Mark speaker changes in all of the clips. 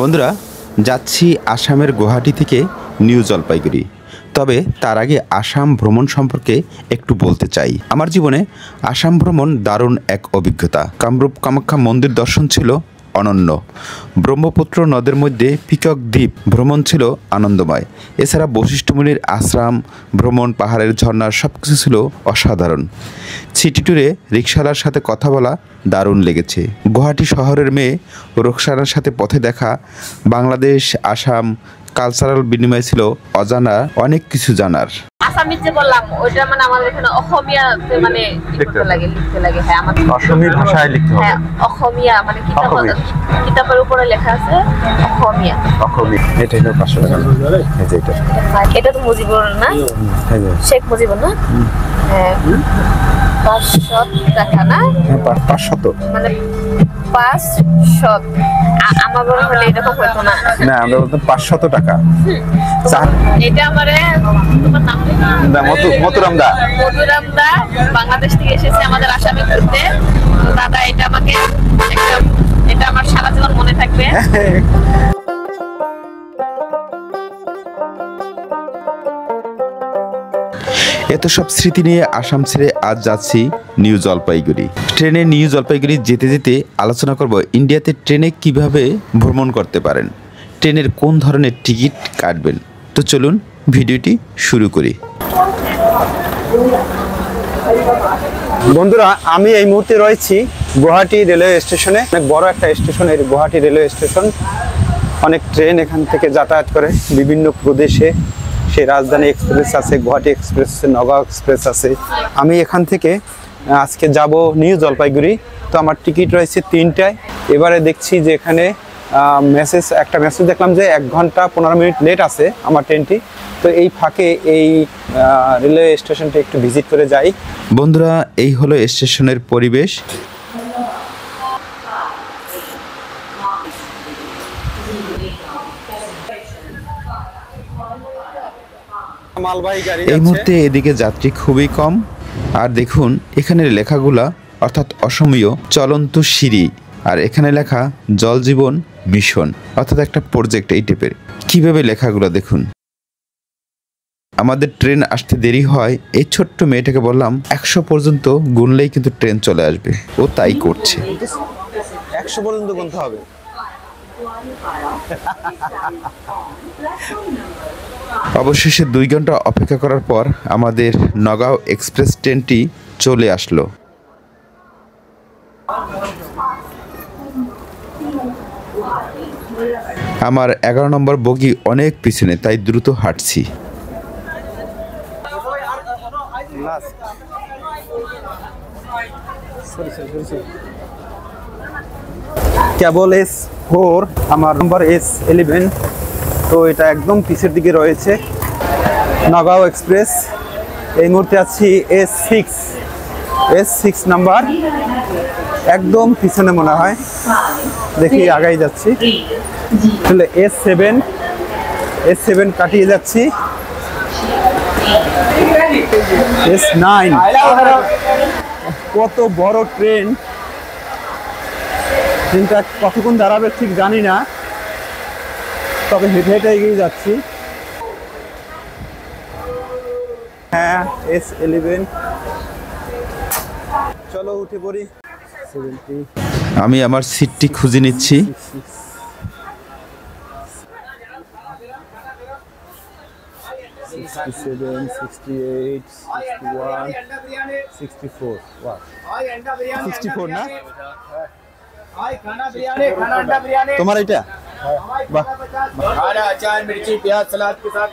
Speaker 1: বন্ধুরা, যাচ্ছি আসামের গুয়াহাটি থেকে নিউ জলপাইগুড়ি। তবে তার আগে আসাম ভ্রমণ সম্পর্কে একটু বলতে চাই। আমার জীবনে আসাম ভ্রমণ দারুণ এক অভিজ্ঞতা। কামরূপ কামাখ্যা মন্দির দর্শন ছিল অনন্য। ব্রহ্মপুত্র নদের মধ্যে পিকক দ্বীপ ভ্রমণ ছিল আনন্দময়। এছাড়া বশিষ্ঠমুনির আশ্রম ভ্রমণ, পাহাড়ের ঝর্ণার সব কিছু ছিল অসাধারণ। সিটি ট্যুরে রিকশাওয়ালার সাথে কথা বলা দারুণ লেগেছে। গুয়াহাটি শহরের মেয়ে রোকসানার সাথে পথে দেখা। বাংলাদেশ আসাম কালচারাল বিনিময় ছিল অজানা অনেক কিছু জানার।
Speaker 2: আসামিজ যে বললাম ওইটা মানে আমাদের এখানে অসমীয়া মানে লিখতে লাগে। হ্যাঁ, আমাদের
Speaker 1: অসমীয়া ভাষায় লিখতে হবে।
Speaker 2: হ্যাঁ, অসমীয়া মানে কিতাবের উপরে লেখা আছে অসমীয়া।
Speaker 1: এটা হলো 500 টাকা। এই যে
Speaker 2: এটা তো মুজিবুর না, শেখ মুজিবুর না? হ্যাঁ, 500 টাকা না?
Speaker 1: হ্যাঁ, 500
Speaker 2: মানে 500। আমার বড় হলে এরকম হতো না।
Speaker 1: না, আমরা বলতাম 500 টাকা।
Speaker 2: এটা আমারে তোমার নাম কি?
Speaker 1: মতুরাম দা।
Speaker 2: বাংলাদেশ থেকে এসেছে আমাদের আসামে ঘুরতে। দাদা এটা আমাকে এটা আমার সারা জীবন মনে থাকবে।
Speaker 1: এত সব স্মৃতি নিয়ে আসাম ছেড়ে আজ যাচ্ছি নিউ জলপাইগুড়ি। ট্রেনে নিউ জলপাইগুড়ি যেতে যেতে আলোচনা করব ইন্ডিয়াতে ট্রেনে কিভাবে ভ্রমণ করতে পারেন, ট্রেনের কোন ধরনের টিকিট কাটবেন। তো চলুন ভিডিওটি শুরু করি।
Speaker 3: বন্ধুরা, আমি এই মুহূর্তে রয়েছি গুয়াহাটি রেলওয়ে স্টেশনে। অনেক বড় একটা স্টেশন এই গুয়াহাটি রেলওয়ে স্টেশন। অনেক ট্রেন এখান থেকে যাতায়াত করে বিভিন্ন প্রদেশে। সেই রাজধানী এক্সপ্রেস আছে, গুয়াহাটি এক্সপ্রেস আছে, নগাঁও এক্সপ্রেস আছে। আমি এখান থেকে আজকে যাব নিউ জলপাইগুড়ি। তো আমার টিকিট রয়েছে 3টায়। এবারে দেখছি যে এখানে একটা মেসেজ দেখলাম যে 1 ঘন্টা 15 মিনিট লেট আছে আমার ট্রেনটি। তো এই ফাঁকে এই রেলওয়ে স্টেশনটা একটু ভিজিট করে যাই।
Speaker 1: বন্ধুরা, এই হলো স্টেশনের পরিবেশ।
Speaker 3: মালবাহী গাড়ি
Speaker 1: এই মুহূর্তে এদিকে যাত্রী খুবই কম। আর দেখুন এখানের লেখাগুলা, অর্থাৎ অসমীয় চলন্ত সিঁড়ি। আর এখানে লেখা জল জীবন মিশন, অর্থাৎ একটা প্রজেক্ট এই টাইপের। কিভাবে লেখাগুলো দেখুন। আমাদের ট্রেন আসতে দেরি হয়। এই ছোট্ট মেয়েটাকে বললাম 100 পর্যন্ত গুনলেই কিন্তু ট্রেন চলে আসবে। ও তাই করছে।
Speaker 3: 100 পর্যন্ত গুনতে হবে।
Speaker 1: অবশেষে 2 ঘন্টা অপেক্ষা করার পর আমাদের নগাঁও এক্সপ্রেস ট্রেনটি চলে আসলো। আমার 11 নম্বর বগি অনেক পিছনে, তাই দ্রুত হাঁটছি।
Speaker 3: কেবল S4, আমার নম্বর S11। তো এটা একদম পিছের দিকে রয়েছে। নগাঁও এক্সপ্রেস। এই মুহূর্তে আছি S6 নাম্বার, একদম পিছনে মনে হয়। দেখি আগাই যাচ্ছি। তাহলে S7 কাটিয়ে যাচ্ছি। S9। কত বড় ট্রেন! ট্রেনটা কতক্ষণ দাঁড়াবে ঠিক জানি না, তবে হেঁটে হেঁটে এগিয়ে যাচ্ছি। হ্যাঁ, S11। চলো উঠে পড়ি। 70।
Speaker 1: আমি আমার সিটটি খুঁজে নিচ্ছি।
Speaker 3: 67, 68, 61, 64। Wow. 64 না? তোমার এটা? বাহ।
Speaker 4: अचार मिर्ची प्याज सलाद के साथ।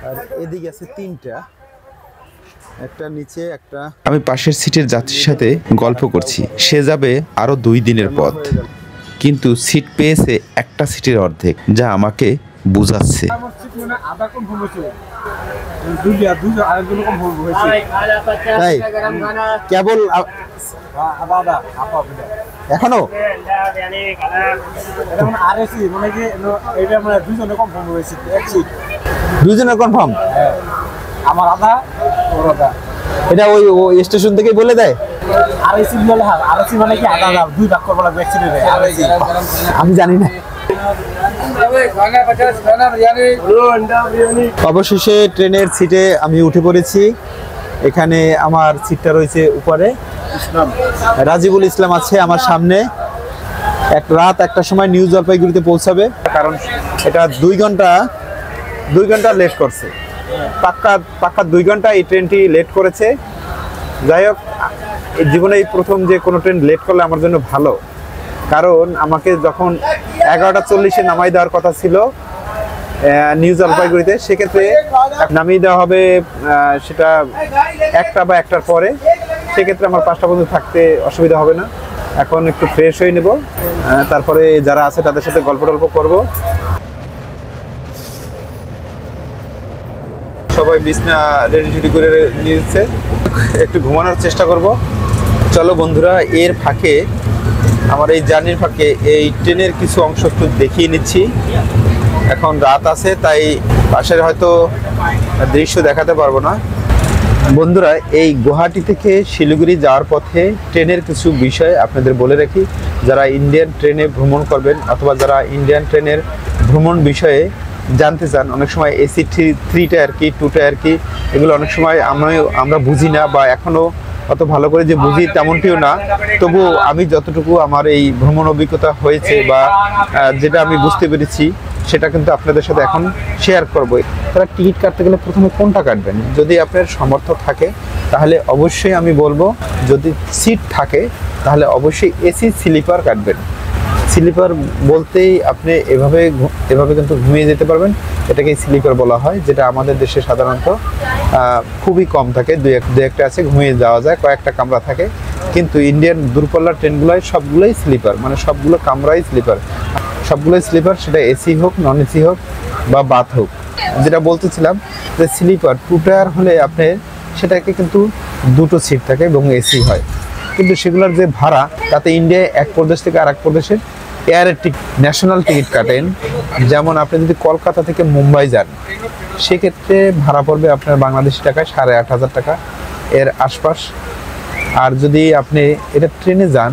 Speaker 3: আর এদিকে আছে 3টা, একটা নিচে একটা।
Speaker 1: আমি পাশের সিটের যাত্রীর সাথে গল্প করছি। সে যাবে আরো 2 দিনের পথ, কিন্তু সিট পেয়েছে একটা সিটের অর্ধেক, যা আমাকে বুঝাচ্ছে।
Speaker 3: তাই কেবল এখনো দুজনে কনফার্ম।
Speaker 4: আমার আধা ওর আধা।
Speaker 3: এটা ওই স্টেশন থেকে বলে দেয়।
Speaker 5: আরএসি বলে আরএসি মানে কি আলাদা দুই ভাগ করব লাগবে অ্যাকচুয়ালি আরএসি আমি জানি না।
Speaker 3: অবশেষে ট্রেনের সিটে আমি উঠে পড়েছি। এখানে আমার সিটটা রয়েছে উপরে, রাজিবুল ইসলাম আছে আমার সামনে। রাত 1টার সময় নিউ জলপাইগুড়িতে পৌঁছাবে, কারণ এটা 2 ঘন্টা লেট করছে। পাক্কা 2 ঘন্টা এই ট্রেনটি লেট করেছে। যাই হোক, জীবনে এই প্রথম যে কোনো ট্রেন লেট করলে আমার জন্য ভালো, কারণ আমাকে যখন 11:40-এ নামাই দেওয়ার কথা ছিল নিউ জলপাইগুড়িতে, সেক্ষেত্রে নামিয়ে দেওয়া হবে সেটা 1টা বা 1টার পরে। সেক্ষেত্রে আমার 5টা পর্যন্ত থাকতে অসুবিধা হবে না। এখন একটু ফ্রেশ হয়ে নেব, তারপরে যারা আছে তাদের সাথে গল্প টল্প করবো। সবাই বিছনা রেডি করে নিয়েছে, একটু ঘুমানোর চেষ্টা করব। চলো বন্ধুরা, এর ফাঁকে আমার এই জার্নির ফাঁকে এই ট্রেনের কিছু অংশ একটু দেখিয়ে নিচ্ছি। এখন রাত আছে, তাই পাশের হয়তো দৃশ্য দেখাতে পারবো না। বন্ধুরা, এই গুয়াহাটি থেকে শিলিগুড়ি যাওয়ার পথে ট্রেনের কিছু বিষয় আপনাদের বলে রাখি। যারা ইন্ডিয়ান ট্রেনে ভ্রমণ করবেন অথবা যারা ইন্ডিয়ান ট্রেনের ভ্রমণ বিষয়ে জানতে চান, অনেক সময় এসি 3 টায়ার কি 2 টায়ার কি এগুলো অনেক সময় আমরা বুঝি না, বা এখনও অত ভালো করে যে বুঝি তেমনটিও না। তবু আমি যতটুকু আমার এই ভ্রমণ অভিজ্ঞতা হয়েছে বা যেটা আমি বুঝতে পেরেছি, সেটা কিন্তু আপনাদের সাথে এখন শেয়ার করব। তারা টিকিট কাটতে গেলে প্রথমে কোনটা কাটবেন? যদি আপনার সামর্থ্য থাকে তাহলে অবশ্যই আমি বলবো, যদি সিট থাকে তাহলে অবশ্যই এসি স্লিপার কাটবেন। স্লিপার বলতেই আপনি এভাবে কিন্তু ঘুমিয়ে যেতে পারবেন, এটাকে স্লিপার বলা হয়, যেটা আমাদের দেশে সাধারণত খুবই কম থাকে। দু একটা আছে ঘুমিয়ে যাওয়া যায়, কয়েকটা কামরা থাকে। কিন্তু ইন্ডিয়ান দূরপাল্লার ট্রেনগুলোয় সবগুলোই স্লিপার, মানে সবগুলো কামরাই স্লিপার, সবগুলোই স্লিপার, সেটা এসি হোক নন এসি হোক বা বাথ হোক। যেটা বলতেছিলাম যে স্লিপার 2 টায়ার হলে আপনার সেটাকে কিন্তু 2টো সিট থাকে এবং এসি হয়, কিন্তু সেগুলোর যে ভাড়া, তাতে ইন্ডিয়ায় এক প্রদেশ থেকে আরেক প্রদেশের এয়ারের ন্যাশনাল টিকিট কাটেন। যেমন আপনি যদি কলকাতা থেকে মুম্বাই যান, সেক্ষেত্রে ভাড়া পড়বে আপনার বাংলাদেশি টাকায় 8,500 টাকা এর আশপাশ। আর যদি আপনি এটা ট্রেনে যান,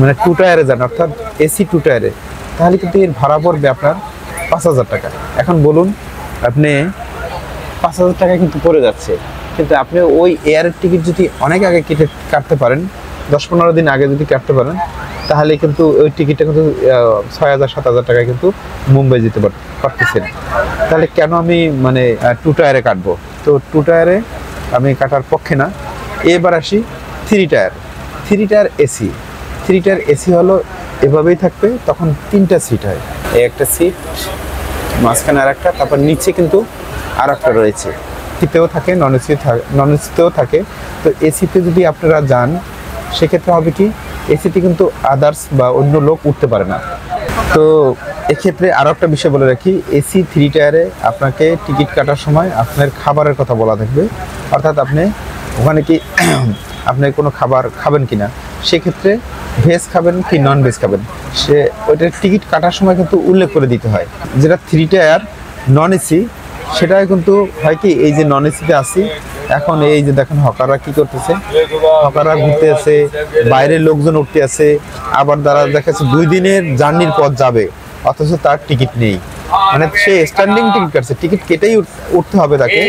Speaker 3: মানে 2 টায়ারে যান, অর্থাৎ এসি 2 টায়ারে, তাহলে কিন্তু এর ভাড়া পড়বে আপনার 5,000 টাকা। এখন বলুন, আপনি 5,000 টাকা কিন্তু পড়ে যাচ্ছে, কিন্তু আপনি ওই এয়ারের টিকিট যদি অনেক আগে কাটতে পারেন, 10-15 দিন আগে যদি কাটতে পারেন, তাহলে কিন্তু ওই টিকিটটা কিন্তু 6,000-7,000 টাকায় কিন্তু মুম্বাই যেতে পারতেছেন। তাহলে কেন আমি মানে 2 টায়ারে কাটবো? তো 2 টায়ারে আমি কাটার পক্ষে না। এবার আসি 3 tyre. 3 tyre AC. 3 tyre AC হলো এভাবেই থাকবে, তখন 3টা সিট হয়। এই একটা সিট, মাঝখানে আর একটা, তারপর নিচে কিন্তু আর একটা রয়েছে, এসিতেও থাকে নন এসিতেও থাকে। তো এসিতে যদি আপনারা যান, সেক্ষেত্রে হবে কি, এসিতে কিন্তু আদার্স বা অন্য লোক উঠতে পারে না। তো এক্ষেত্রে আরও একটা বিষয় বলে রাখি, এসি 3 টায়ারে আপনাকে টিকিট কাটার সময় আপনার খাবারের কথা বলা থাকবে, অর্থাৎ আপনি ওখানে কি আপনি কোনো খাবার খাবেন কিনা, সেক্ষেত্রে ভেজ খাবেন কি নন ভেজ খাবেন, ওইটার টিকিট কাটার সময় কিন্তু উল্লেখ করে দিতে হয়। যেটা 3 টায়ার নন এসি, সেটাই কিন্তু হয় কি, এই যে নন এসিতে আসি, এখন এই যে দেখেন হকাররা কি করতেছে, হকাররা ঘুরতে আছে, বাইরের লোকজন উঠতে আছে, আবার যারা দেখাচ্ছে 2 দিনের জার্নির পথ যাবে, অথচ তার টিকিট নেই, মানে সে স্ট্যান্ডিং টিকিট কাটছে, টিকিট কেটেই উঠতে হবে তাকে।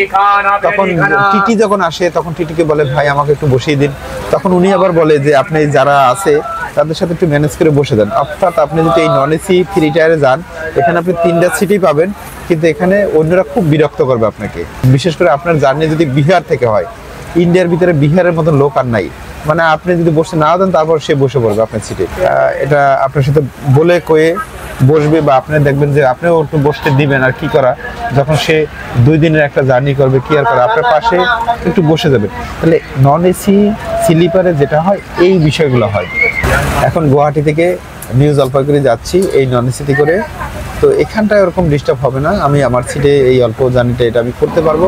Speaker 3: তখন টিটি যখন আসে, তখন টিটিকে বলে, ভাই আমাকে একটু বসিয়ে দিন। তখন উনি আবার বলে যে আপনি যারা আছে তাদের সাথে একটু ম্যানেজ করে বসে দেন। অর্থাৎ আপনি যদি এই নন এসি 3 টায়ারে যান, এখানে আপনি 3টা সিটই পাবেন, কিন্তু এখানে অন্যরা খুব বিরক্ত করবে আপনাকে। বিশেষ করে আপনার জার্নি যদি বিহার থেকে হয়, ইন্ডিয়ার ভিতরে বিহারের মতো লোক আর নাই, মানে আপনি যদি বসে না দেন, তারপর সে বসে পড়বে আপনার সিটে। এটা আপনার সাথে বলে কয়ে বসবে, বা আপনি দেখবেন যে আপনিও একটু বসতে দিবেন। আর কি করা, যখন সে 2 দিনের একটা জার্নি করবে, কি আর করা, আপনার পাশে একটু বসে যাবে। তাহলে নন এসি স্লিপারে যেটা হয়, এই বিষয়গুলো হয়। এখন গুয়াহাটি থেকে নিউ জলপাইগুড়ি যাচ্ছি এই নন এসিতে করে, তো এখানটায় ওরকম ডিস্টার্ব হবে না, আমি আমার সিটে এই অল্প জার্নিটা এটা আমি করতে পারবো।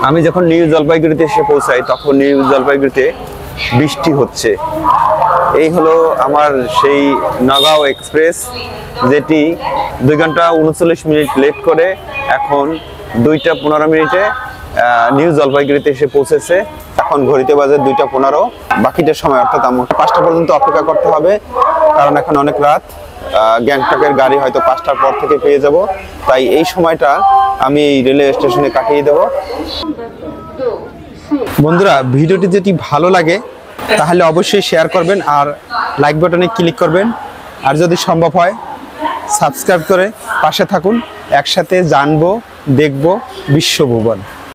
Speaker 3: আমি যখন নিউ জলপাইগুড়িতে এসে পৌঁছাই, তখন নিউ জলপাইগুড়িতে বৃষ্টি হচ্ছে। এই হলো আমার সেই নগাঁও এক্সপ্রেস, যেটি 2 ঘন্টা 39 মিনিট লেট করে এখন 2:15 নিউ জলপাইগুড়িতে এসে পৌঁছেছে। এখন ঘড়িতে বাজে 2:15। বাকিটা সময় অর্থাৎ আমাকে 5টা পর্যন্ত অপেক্ষা করতে হবে, কারণ এখন অনেক রাত। গ্যাংটকের গাড়ি হয়তো 5টার পর থেকে পেয়ে যাব, তাই এই সময়টা আমি এই রেলওয়ে স্টেশনে কাটিয়ে দেব। বন্ধুরা, ভিডিওটি যদি ভালো লাগে তাহলে অবশ্যই শেয়ার করবেন আর লাইক বাটনে ক্লিক করবেন, আর যদি সম্ভব হয় সাবস্ক্রাইব করে পাশে থাকুন। একসাথে জানবো, দেখবো বিশ্বভুবন।